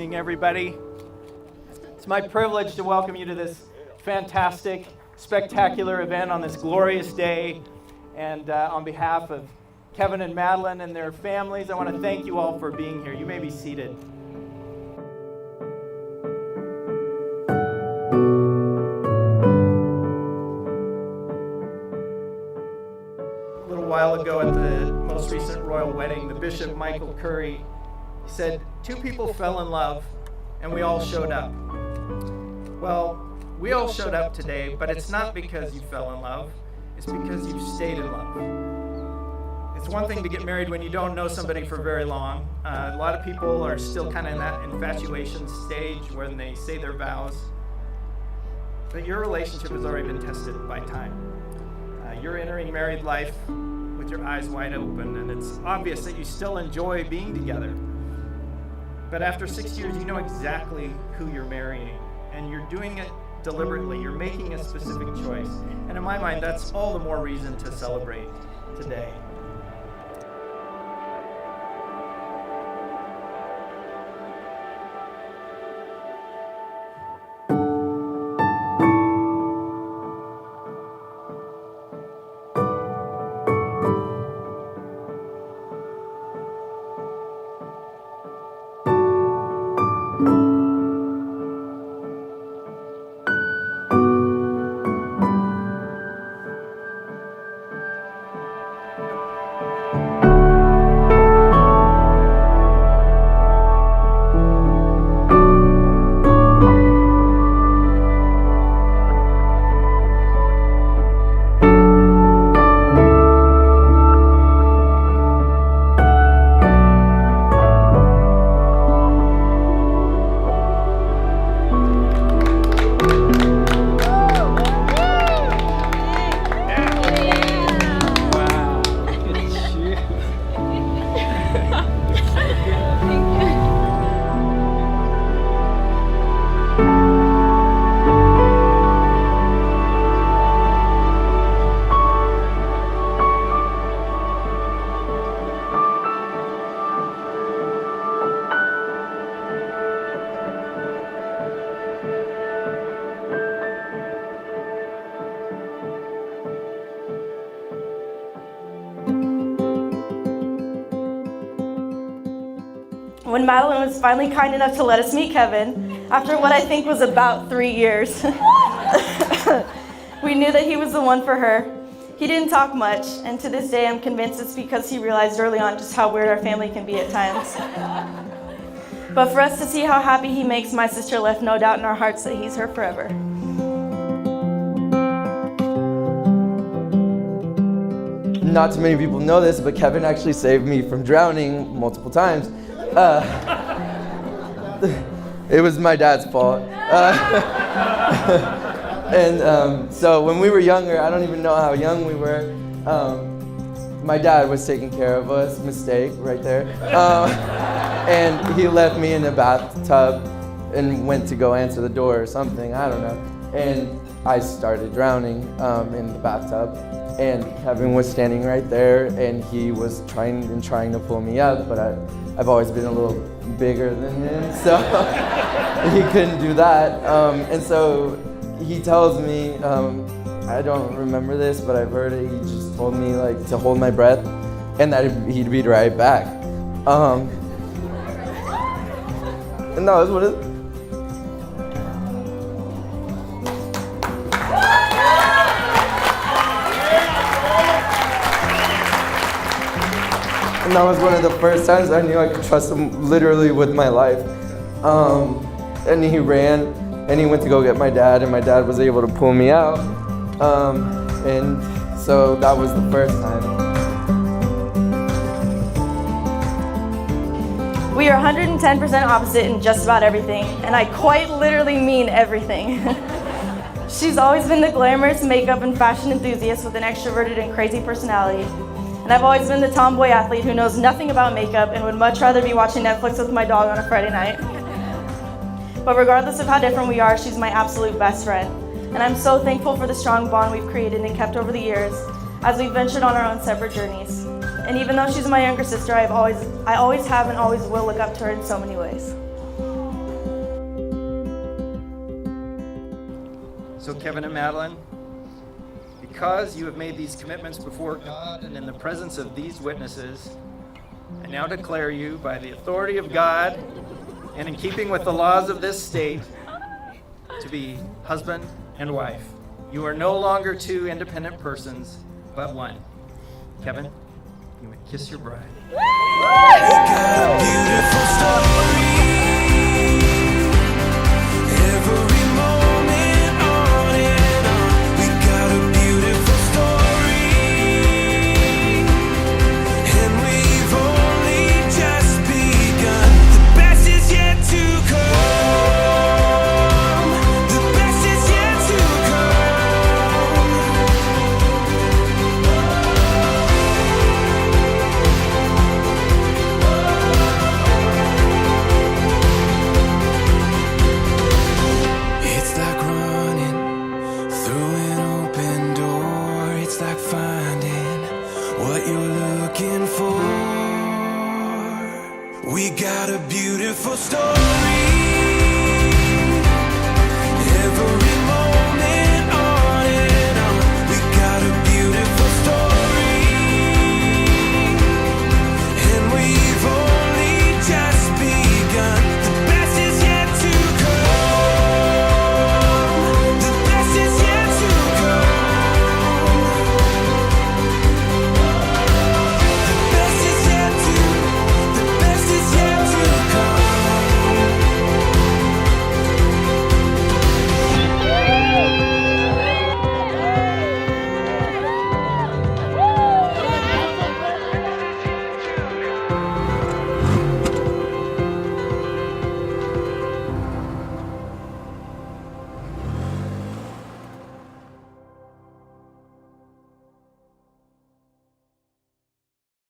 evening, everybody. It's my privilege to welcome you to this fantastic, spectacular event on this glorious day. And on behalf of Kevin and Madeline and their families, I want to thank you all for being here. You may be seated. A little while ago at the most recent royal wedding, the Bishop Michael Curry said, 2 people fell in love and we all showed up. Well, we all showed up today, but it's not because you fell in love, it's because you stayed in love. It's one thing to get married when you don't know somebody for very long. A lot of people are still kind of in that infatuation stage when they say their vows. But your relationship has already been tested by time. You're entering married life with your eyes wide open, and it's obvious that you still enjoy being together. But after 6 years, you know exactly who you're marrying, and you're doing it deliberately. You're making a specific choice. And in my mind, that's all the more reason to celebrate today. When Madeline was finally kind enough to let us meet Kevin, after what I think was about 3 years, we knew that he was the one for her. He didn't talk much, and to this day I'm convinced it's because he realized early on just how weird our family can be at times. But for us to see how happy he makes my sister left no doubt in our hearts that he's her forever. Not too many people know this, but Kevin actually saved me from drowning multiple times. It was my dad's fault. So when we were younger, I don't even know how young we were, my dad was taking care of us, mistake right there. And he left me in the bathtub and went to go answer the door or something, I don't know. And I started drowning in the bathtub. And Kevin was standing right there, and he was trying to pull me up, but I've always been a little bigger than him, so he couldn't do that. And so he tells me, I don't remember this, but I've heard it. He just told me like to hold my breath, and that he'd be right back. And that was what it. And that was one of the first times I knew I could trust him literally with my life. And he ran, and he went to go get my dad, and my dad was able to pull me out. And so that was the first time. We are 110% opposite in just about everything, and I quite literally mean everything. She's always been the glamorous makeup and fashion enthusiast with an extroverted and crazy personality. And I've always been the tomboy athlete who knows nothing about makeup and would much rather be watching Netflix with my dog on a Friday night. But regardless of how different we are, she's my absolute best friend. And I'm so thankful for the strong bond we've created and kept over the years as we've ventured on our own separate journeys. And even though she's my younger sister, I always have and always will look up to her in so many ways. So Kevin and Madeline, because you have made these commitments before God and in the presence of these witnesses, I now declare you by the authority of God and in keeping with the laws of this state to be husband and wife. You are no longer two independent persons, but one. Kevin, you may kiss your bride. Beautiful story. Every moment on and on. We got a beautiful story. And we've only just begun. The best is yet to come. The best is yet to It's like running through an open door. It's like finding what you're looking for. We got a beautiful story.